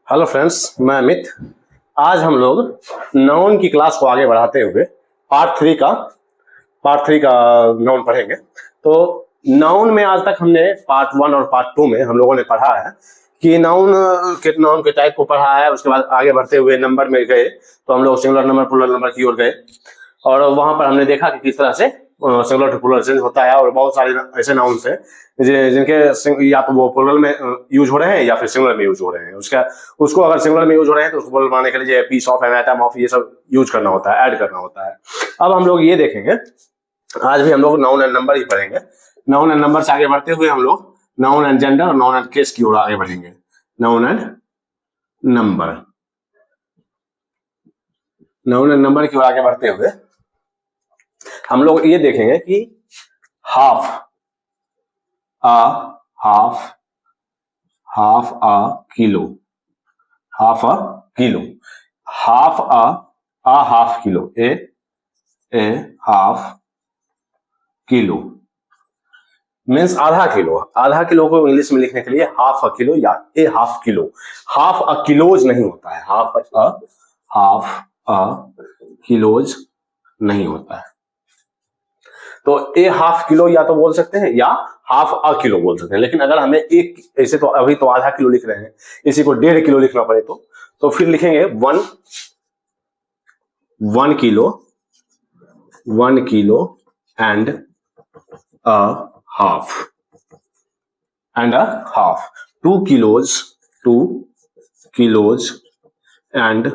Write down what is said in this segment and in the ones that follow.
Hello friends, मैं अमित। आज हम लोग नाउन की क्लास को आगे बढ़ाते हुए पार्ट थ्री का नाउन पढ़ेंगे। तो नाउन में आज तक हमने पार्ट 1 और पार्ट 2 में हम लोगों ने पढ़ा है कि नाउन के टाइप को पढ़ा है। उसके बाद आगे बढ़ते हुए नंबर में गए तो हम लोग सिंगुलर नंबर, प्लूरल नंबर की ओर गए और वहां पर हमने देखा कि किस तरह से सिंगुलर टू प्लूरल चेंज होता है। और बहुत सारे ऐसे नाउन्स हैं जिनके या तो वो प्लूरल में यूज हो रहे हैं या फिर सिंगुलर में यूज हो रहे हैं। उसको अगर सिंगुलर में यूज हो रहे हैं तो उसको प्लूरल बनाने के लिए piece of, an atom of, ये सब यूज करना होता है, ऐड करना होता है। अब हम लोग ये देखेंगे, आज भी हम लोग नाउन एंड नंबर ही पढ़ेंगे। नाउन एंड नंबर से आगे बढ़ते हुए हम लोग नाउन एंड जेंडर और नाउन एंड केस की ओर आगे बढ़ेंगे। नाउन एंड नंबर की ओर आगे बढ़ते हुए हम लोग ये देखेंगे कि half a kilo, half a half kilo, a half kilo means आधा किलो। आधा किलो को इंग्लिश में लिखने के लिए हाफ अ किलो या a half kilo. Half a kilos नहीं होता है, हाफ अ किलोज नहीं होता है। तो ए हाफ किलो या तो बोल सकते हैं या हाफ अ किलो बोल सकते हैं। लेकिन अगर हमें एक, ऐसे तो अभी तो आधा किलो लिख रहे हैं, इसी को 1.5 किलो लिखना पड़े तो फिर लिखेंगे 1 kilo and a half 2 kilos and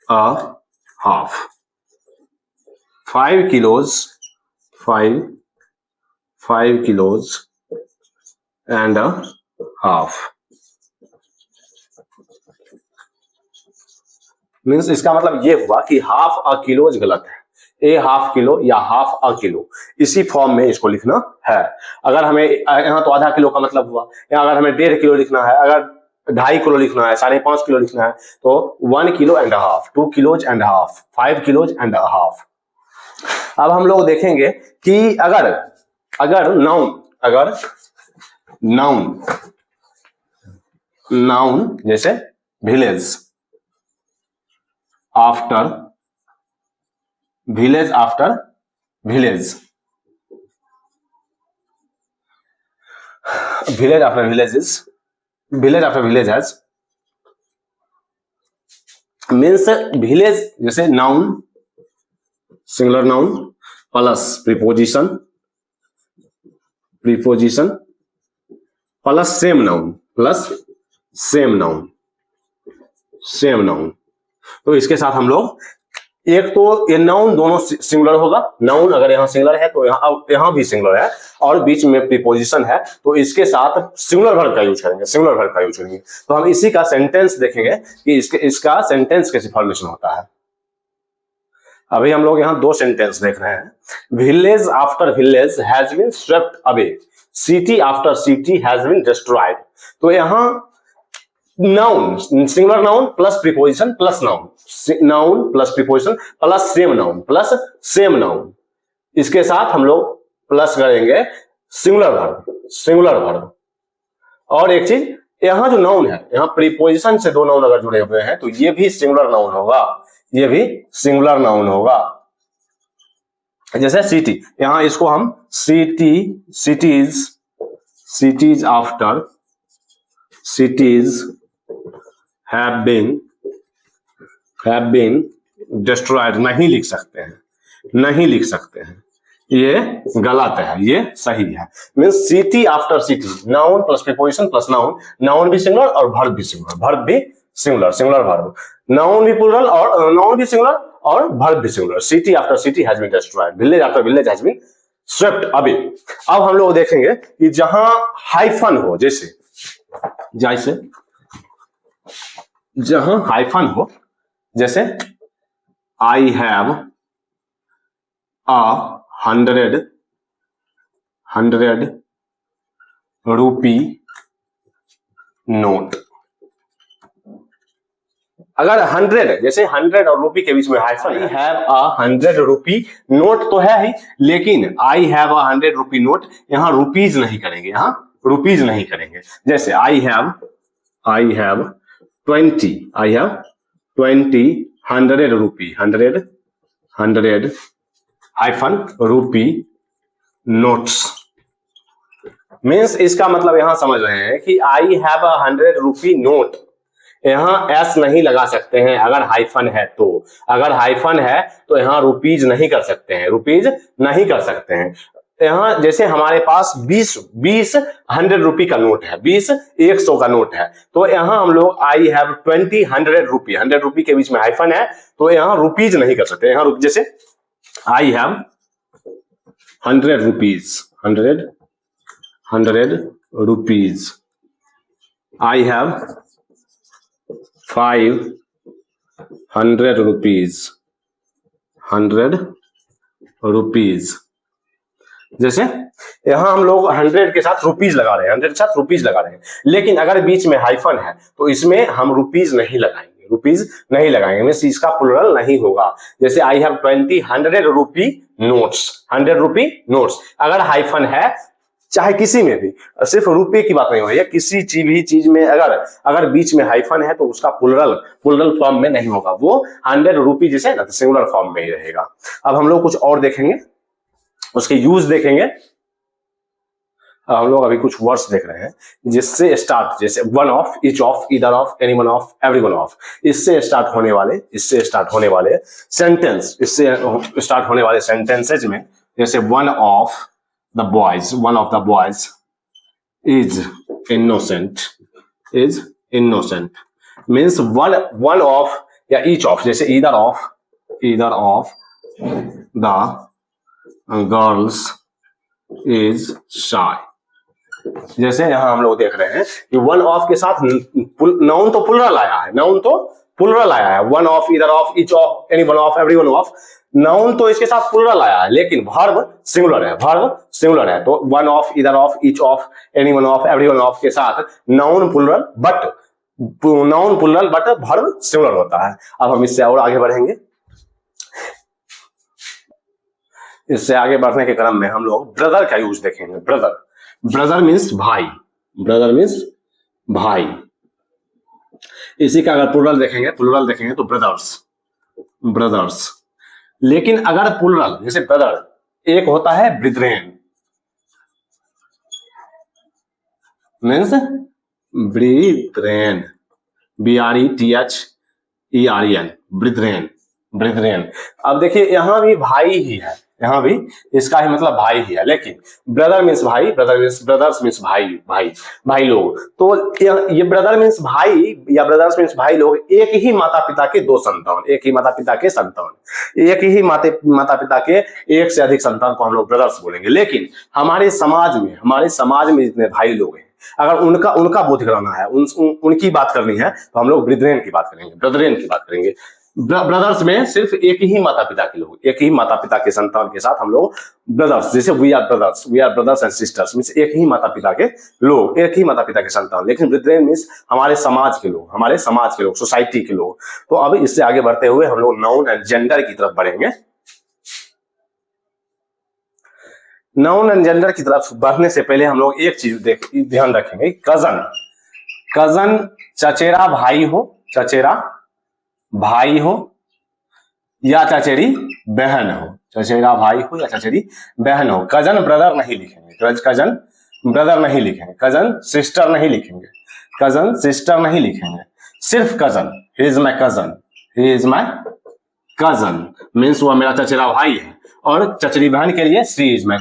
a half 5 kilos and a half. Means इसका मतलब ये हुआ कि हाफ अ किलोज गलत है, ए हाफ किलो या हाफ अ किलो, इसी फॉर्म में इसको लिखना है। अगर हमें यहाँ तो आधा किलो का मतलब हुआ, यहाँ अगर हमें 1.5 किलो लिखना है, अगर 2.5 किलो लिखना है, 5.5 किलो लिखना है तो 1 kilo and half, 2 kilos and half, 5 kilos and half. अब हम लोग देखेंगे कि अगर नाउन जैसे village after villages means village जैसे noun, singular noun plus preposition plus same noun. तो इसके साथ हम लोग, एक तो ये नाउन दोनों सिंगुलर होगा, नाउन अगर यहाँ सिंगुलर है तो यहाँ भी सिंगुलर है और बीच में प्रीपोजिशन है, तो इसके साथ सिंगुलर वर्ब का यूज करेंगे। तो हम इसी का सेंटेंस देखेंगे कि इसका सेंटेंस कैसे फॉर्मेशन होता है। अभी हम लोग यहाँ 2 सेंटेंस देख रहे हैं। Village after village has been swept away, city after city has been destroyed. तो यहाँ noun, singular noun plus preposition plus noun plus preposition plus same noun, इसके साथ हम लोग प्लस करेंगे सिंगुलर वर्ब। और एक चीज, यहाँ जो नाउन है, यहाँ प्रीपोजिशन से 2 नाउन अगर जुड़े हुए हैं तो ये भी सिंगुलर नाउन होगा। जैसे सिटी, यहाँ इसको हम cities after cities have been destroyed नहीं लिख सकते हैं, ये गलत है, ये सही है। Means city after city, noun plus preposition plus noun भी सिंगुलर और वर्ब भी सिंगुलर वर्ब, नाउन भी प्लूरल और नाउन भी सिंगुलर और वर्ब भी singular. City after city has been destroyed, village after village has been swept away. अब हम लोग देखेंगे कि जहां हाइफन हो, जहां हाइफन हो, जैसे I have a 100 rupee note. अगर 100, जैसे 100 और रूपी के बीच में hyphen, I have a 100 rupee note तो है ही, लेकिन I have a 100 rupee note, यहां रुपीज नहीं करेंगे, जैसे I have 20, I have 20 100 rupee, 100 hyphen rupee notes. Means इसका मतलब यहां समझ रहे हैं कि आई हैव 100 rupee नोट. यहां एस नहीं लगा सकते हैं अगर हाइफन है तो. अगर हाइफन है तो यहां रुपीज नहीं कर सकते हैं, रुपीज नहीं कर सकते हैं. यहां जैसे हमारे पास 20 100 रुपी का नोट है, 20 100 का नोट है, तो यहां हम लोग आई हैव 20 100 रुपी, 100 रुपी के बीच में हाइफन है तो यहां रुपीज नहीं कर सकते. यहां जैसे I have 100 rupees, 100 rupees. I have 500 rupees, 100 rupees. जैसे यहां हम लोग 100 के साथ रुपीज लगा रहे हैं, 100 के साथ रुपीज लगा रहे हैं, लेकिन अगर बीच में हाइफन है तो इसमें हम रुपीज नहीं लगाएंगे, रुपीज नहीं लगाएंगे, मींस इसका प्लुरल नहीं होगा. जैसे I have 20 100 rupee notes, 100 rupee notes. अगर हाइफन है चाहे किसी में भी, सिर्फ रुपये की बात नहीं हो रही है, किसी चीज में अगर बीच में हाइफन है तो उसका प्लुरल फॉर्म में नहीं होगा, वो 100 रुपी जैसे ना सिंगुलर फॉर्म में ही रहेगा. अब हम लोग कुछ और देखेंगे, उसके यूज देखेंगे. हम लोग अभी कुछ वर्ड्स देख रहे हैं जिससे स्टार्ट, जैसे one of, each of, either of, anyone of, everyone of, इससे स्टार्ट होने वाले सेंटेंस, इससे स्टार्ट होने वाले सेंटेंसेज में, जैसे one of the boys is innocent means one of या each of, जैसे either of the girls is shy. जैसे यहां हम लोग देख रहे हैं कि वन ऑफ के साथ नाउन तो प्लुरल आया है, one of, either of, each of, anyone of, everyone of. Noun तो इसके साथ प्लुरल आया है, लेकिन वर्ब सिंगुलर है, तो one of, either of, each of, anyone of, everyone of के साथ noun plural but verb singular होता है. अब हम इससे और आगे बढ़ेंगे. इससे आगे बढ़ने के क्रम में हम लोग ब्रदर का यूज देखेंगे. ब्रदर मीन्स भाई. इसी का अगर प्लुरल देखेंगे तो ब्रदर्स. लेकिन अगर प्लुरल, जैसे ब्रदर एक होता है ब्रिथ्रेन, मीन्स BRETHEREN, ब्रिथ्रेन. अब देखिए यहां भी भाई ही है, यहां भी इसका ही मतलब भाई ही है, लेकिन ब्रदर मीन्स भाई, ब्रदर्स मीन्स भाई लोग. तो ये ब्रदर मीन्स भाई या ब्रदर्स मीन्स भाई लोग एक ही माता पिता के दो संतान, एक ही माता पिता के एक से अधिक संतान को हम लोग ब्रदर्स बोलेंगे. लेकिन हमारे समाज में जितने भाई लोग हैं, अगर उनका बोध कराना है, उनकी बात करनी है, तो हम लोग ब्रदरेन की बात करेंगे. ब्रदर्स में सिर्फ एक ही माता पिता के लोग, एक ही माता पिता के संतान के साथ हम लोग ब्रदर्स, जैसे we are brothers and sisters, means एक ही माता पिता के लोग, एक ही माता पिता के संतान. लेकिन ब्रिथ्रेन मींस हमारे समाज के लोग, सोसाइटी के लोग. तो अब इससे आगे बढ़ते हुए हम लोग नाउन एंड जेंडर की तरफ बढ़ेंगे. नाउन एंड जेंडर की तरफ बढ़ने से पहले हम लोग एक चीज ध्यान रखेंगे. कजन चचेरा भाई हो या चचेरी बहन हो. कजन ब्रदर नहीं लिखेंगे, कजन सिस्टर नहीं लिखेंगे, सिर्फ cousin. He is my cousin means वो मेरा चचेरा भाई है. और चचेरी बहन के लिए she is my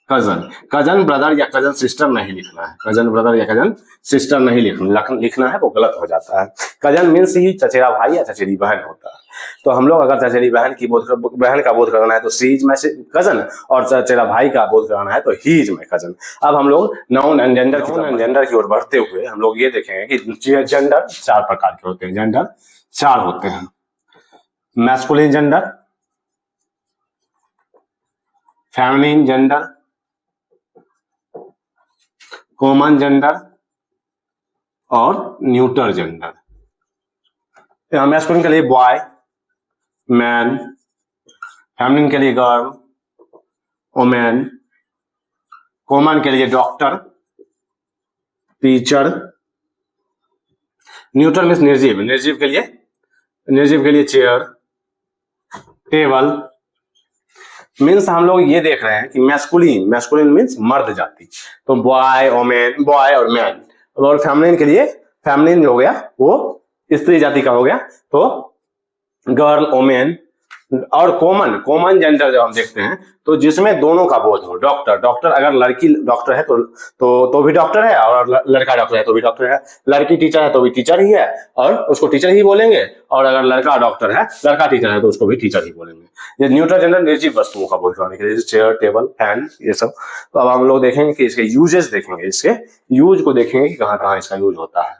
cousin brother या कजन सिस्टर नहीं लिखना है, लिखना है वो गलत हो जाता है. कजन मीन्स ही चचेरा भाई या चचेरी बहन होता है. तो हम लोग अगर चचेरी बहन का बोध कराना है तो शी इज माई कजन, और चचेरा भाई का बोध कराना है तो ही इज माई कजन. अब हम लोग नाउन एंड जेंडर की ओर बढ़ते हुए हम लोग ये देखेंगे कि जेंडर 4 प्रकार के होते हैं. Masculine gender, feminine gender, common gender और न्यूटर जेंडर. मैस्कुलिन के लिए बॉय, मैन, फेमिनिन के लिए गर्ल, वुमेन, कॉमन के लिए डॉक्टर, टीचर, न्यूट्रल मीन्स निर्जीव, निर्जीव के लिए चेयर, टेबल। मीन्स हम लोग ये देख रहे हैं कि मैस्कुलिन मीन्स मर्द जाति, तो बॉय और मैन। और फेमिनिन के लिए, फेमिनिन जो हो गया वो स्त्री जाति का हो गया, तो गर्ल, ओमेन। और कॉमन जेंडर जब हम देखते हैं तो जिसमें दोनों का बोध हो, डॉक्टर अगर लड़की डॉक्टर है तो भी डॉक्टर है, और लड़का डॉक्टर है तो भी डॉक्टर है, लड़की टीचर है तो भी टीचर ही है और उसको टीचर ही बोलेंगे, और अगर लड़का डॉक्टर है, लड़का टीचर है तो उसको भी टीचर ही बोलेंगे। ये न्यूट्रल जेंडर निर्जीव वस्तुओं का बोध कराने के लिए, चेयर, टेबल, फैन, ये सब। तो अब हम लोग देखेंगे कि इसके यूजेस देखेंगे, इसके यूज को देखेंगे कि कहाँ कहाँ इसका यूज होता है।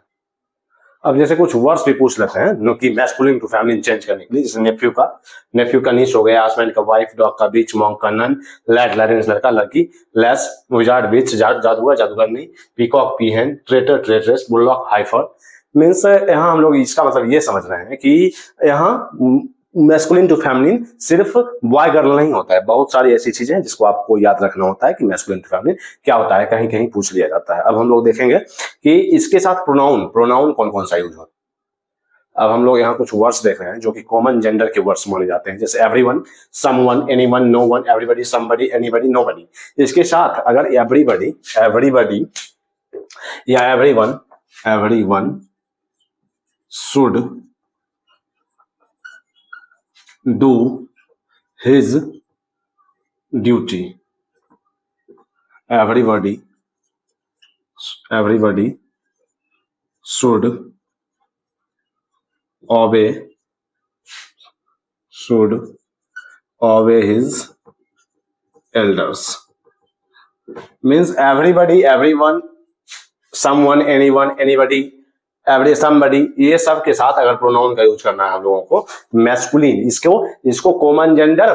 अब जैसे कुछ वर्ड्स भी पूछ लेते हैं कि मैस्कुलिन टू फेमिनिन चेंज करने के लिए, जैसे नेफ्यू का नीच हो गया, हस्बैंड का वाइफ, डॉग का बिच, मॉन्क का नन, लैड लड़का लड़की, लेस विजार्ड बिच जादूगर जादूगरनी, peacock peahen, traitor traitress, bulldog heifer. Means यहाँ हम लोग इसका मतलब ये समझ रहे हैं कि यहाँ मैस्कुलिन टू फेमिनिन सिर्फ बॉय गर्ल नहीं होता है, बहुत सारी ऐसी चीजें हैं जिसको आपको याद रखना होता है कि मैस्कुलिन टू फेमिनिन क्या होता है, कहीं कहीं पूछ लिया जाता है। अब हम लोग देखेंगे कि इसके साथ प्रोनाउन कौन कौन सा यूज होता है। अब हम लोग यहाँ कुछ वर्ड्स देख रहे हैं जो कि कॉमन जेंडर के वर्ड्स माने जाते हैं, जैसे everyone, someone, anyone, known, everybody, somebody, anybody, nobody. इसके साथ अगर एवरीबॉडी या everyone should do his duty, everybody should obey his elders. Means everybody, everyone, someone, anyone, anybody, every, somebody, ये सब के साथ अगर प्रोनाउन का यूज करना है हम लोगों को, मैस्कुलिन, इसको कॉमन जेंडर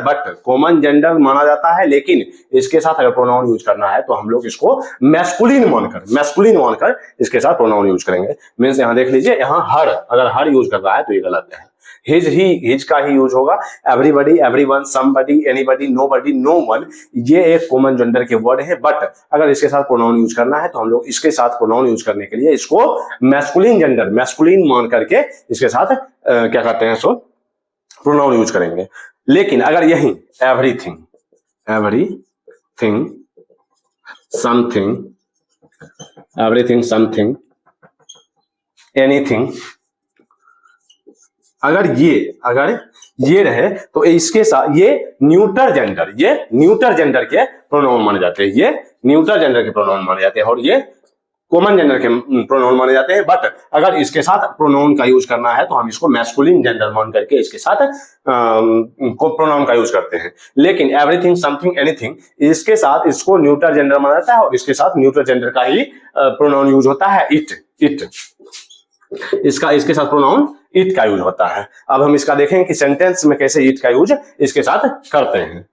माना जाता है, लेकिन इसके साथ अगर प्रोनाउन यूज करना है तो हम लोग इसको मैस्कुलिन मानकर इसके साथ प्रोनाउन यूज करेंगे। मीन्स यहाँ देख लीजिए, यहाँ अगर हर यूज कर रहा है तो ये गलत है, हिज का ही यूज होगा। Everybody, everyone, somebody, anybody, nobody, known, ये एक कॉमन जेंडर के वर्ड है, बट अगर इसके साथ प्रोनाउन यूज करना है तो हम लोग इसके साथ प्रोनाउन यूज करने के लिए इसको मैस्कुलिन मान करके इसके साथ क्या कहते हैं, सो प्रोनाउन यूज करेंगे। लेकिन अगर यही एवरीथिंग, समथिंग, एनीथिंग, अगर ये रहे तो इसके साथ ये न्यूटर जेंडर के प्रोनाउन माने जाते हैं, और ये कॉमन जेंडर के प्रोनाउन माने जाते हैं। बट अगर इसके साथ प्रोनाउन का यूज करना है तो हम इसको मैस्कुलिन जेंडर मान करके इसके साथ प्रोनाउन का यूज करते हैं। लेकिन एवरीथिंग, समथिंग, एनीथिंग, इसके साथ इसको न्यूटर जेंडर माना जाता है और इसके साथ न्यूटर जेंडर का ही प्रोनाउन यूज होता है, इट। इसके साथ प्रोनाउन इट का यूज होता है। अब हम इसका देखेंगे कि सेंटेंस में कैसे इट का यूज इसके साथ करते हैं।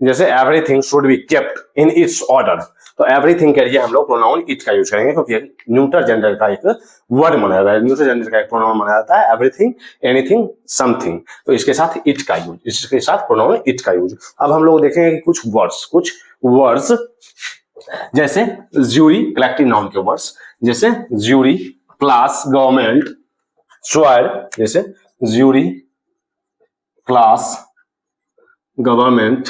जैसे everything should be kept in its order, तो एवरीथिंग के लिए हम लोग प्रोनाउन इट का यूज करेंगे, क्योंकि न्यूटर जेंडर का एक वर्ड माना जाता है, न्यूटर जेंडर का एक प्रोनाउन माना जाता है एवरीथिंग, एनीथिंग, समथिंग, तो इसके साथ इट का यूज, इसके साथ प्रोनाउन इट का यूज। अब हम लोग देखेंगे कि कुछ वर्ड्स जैसे ज्यूरी, कलेक्टिव नाउन के वर्ड्स, जैसे ज्यूरी, क्लास, गवर्नमेंट, स्क्वायर, जैसे ज्यूरी, क्लास, गवर्नमेंट,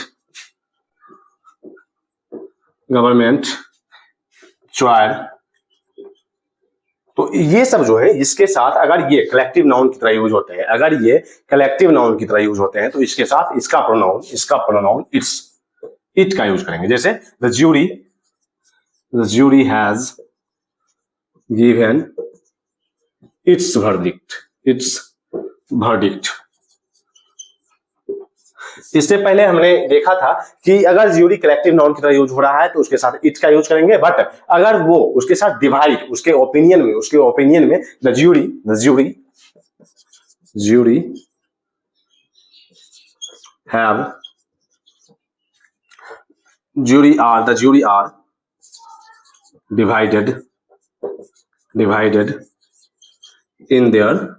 स्क्वायर। तो ये सब जो है इसके साथ अगर ये कलेक्टिव नाउन की तरह यूज होते हैं, तो इसके साथ इसका प्रोनाउन इट का यूज करेंगे। जैसे the jury has given it's verdict। इससे पहले हमने देखा था कि अगर ज्यूरी कलेक्टिव नाउन की तरह यूज हो रहा है तो उसके साथ इट का यूज करेंगे, बट अगर वो उसके साथ डिवाइड, उसके ओपिनियन में the jury are divided in their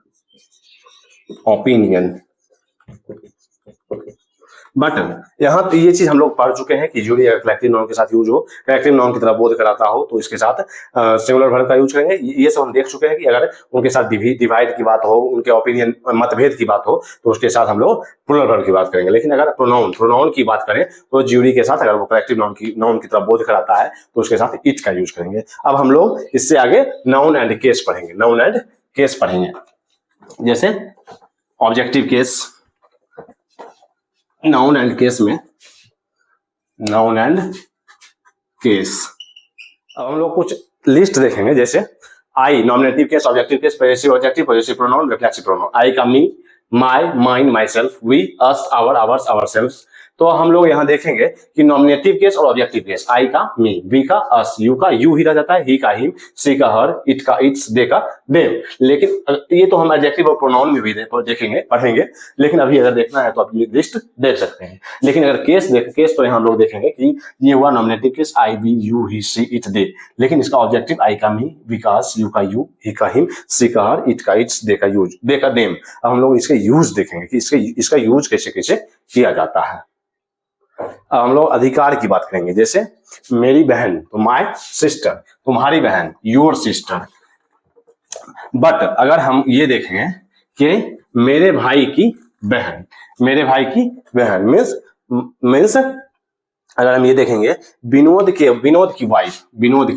opinion, but यहाँ तो ये चीज हम लोग पढ़ चुके हैं कि यूरी अगर कलेक्टिव नाउन के साथ यूज हो, कलेक्टिव नाउन की तरह बोध कराता हो, तो इसके साथ सिंगुलर वर्ब का यूज करेंगे। ये सब हम देख चुके हैं कि अगर उनके साथ डिवाइड की बात हो, उनके ओपिनियन मतभेद की बात हो, तो उसके साथ हम लोग प्लूरल वर्ब की बात करेंगे। लेकिन अगर प्रोनाउन की बात करें तो यूरी के साथ अगर वो कलेक्टिव नाउन की तरह बोध कराता है तो उसके साथ इट का यूज करेंगे। अब हम लोग इससे आगे नाउन एंड केस पढ़ेंगे। नाउन एंड केस पढ़ेंगे, जैसे objective case, noun and case में नाउन एंड केस। अब हम लोग कुछ लिस्ट देखेंगे, जैसे I nominative case, objective case, possessive objective, possessive pronoun, reflexive pronoun. I का me, my, mine, myself, we, us, our, ours, ourselves. तो हम लोग यहाँ देखेंगे कि नॉमिनेटिव केस और ऑब्जेक्टिव केस, आई का मी, वी का अस, यू का यू ही रह जाता है, ही का हिम, सी का हर, इट का इट्स, दे का देम। लेकिन ये तो हम एडजेक्टिव और प्रोनाउन में भी देखेंगे, पढ़ेंगे। लेकिन अभी अगर देखना है तो आप ये लिस्ट देख सकते हैं। लेकिन अगर केस तो यहाँ हम लोग देखेंगे कि ये हुआ nominative case, I, we, you, he, she, it, they. लेकिन इसका ऑब्जेक्टिव आई का मी, वी का अस, यू का यू, ही का हिम, सी का हर, इट का इट्स, दे का यूज, दे का देम। अब हम लोग इसके यूज देखेंगे कि इसका यूज कैसे कैसे किया जाता है। अब हम लोग अधिकार की बात करेंगे, जैसे मेरी बहन तो माय सिस्टर, तुम्हारी बहन योर सिस्टर। बट अगर हम ये देखेंगे कि मेरे भाई की बहन, मेरे भाई की बहन मीन्स अगर हम ये देखेंगे विनोद की वाइफ, विनोद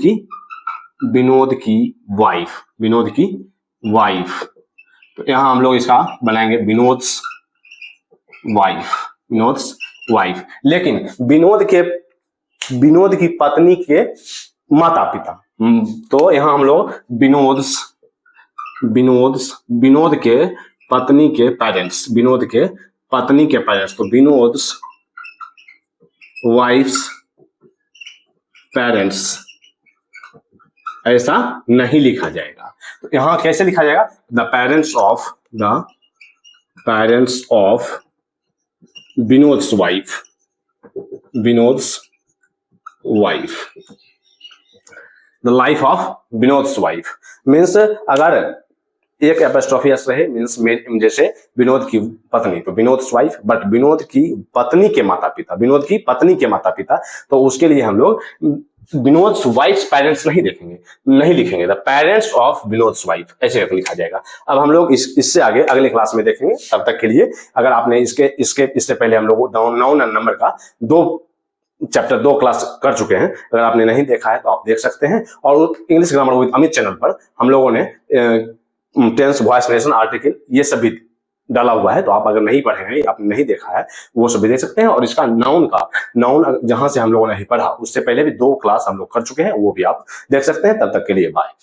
की वाइफ, तो यहां हम लोग इसका बनाएंगे विनोद्स वाइफ। लेकिन विनोद की पत्नी के माता पिता, तो यहां हम लोग विनोद के पत्नी के पेरेंट्स, तो विनोद्स वाइफ्स पेरेंट्स, ऐसा नहीं लिखा जाएगा। तो यहां कैसे लिखा जाएगा? The parents of Vinod's wife, the life of Vinod's wife. Means अगर एक एपोस्ट्रोफी एस रहे, मीन्स जैसे विनोद की पत्नी तो विनोद्स वाइफ, बट विनोद की पत्नी के माता पिता, तो उसके लिए हम लोग विनोद्स वाइफ्स पेरेंट्स नहीं लिखेंगे, the parents of Vinod's wife ऐसे लिखा जाएगा। अब हम लोग इससे आगे अगले क्लास में देखेंगे। तब तक के लिए अगर आपने इससे पहले हम लोग नाउन एंड नंबर का 2 क्लास कर चुके हैं, अगर आपने नहीं देखा है तो आप देख सकते हैं। और English grammar with Amit channel पर हम लोगों ने टेंस, वॉइस, नेशन, आर्टिकल ये सब भी डाला हुआ है, तो आप अगर नहीं पढ़े हैं, आपने नहीं देखा है, वो सब भी देख सकते हैं। और इसका नाउन जहां से हम लोगों ने नहीं पढ़ा, उससे पहले भी 2 क्लास हम लोग कर चुके हैं, वो भी आप देख सकते हैं। तब तक के लिए बाय।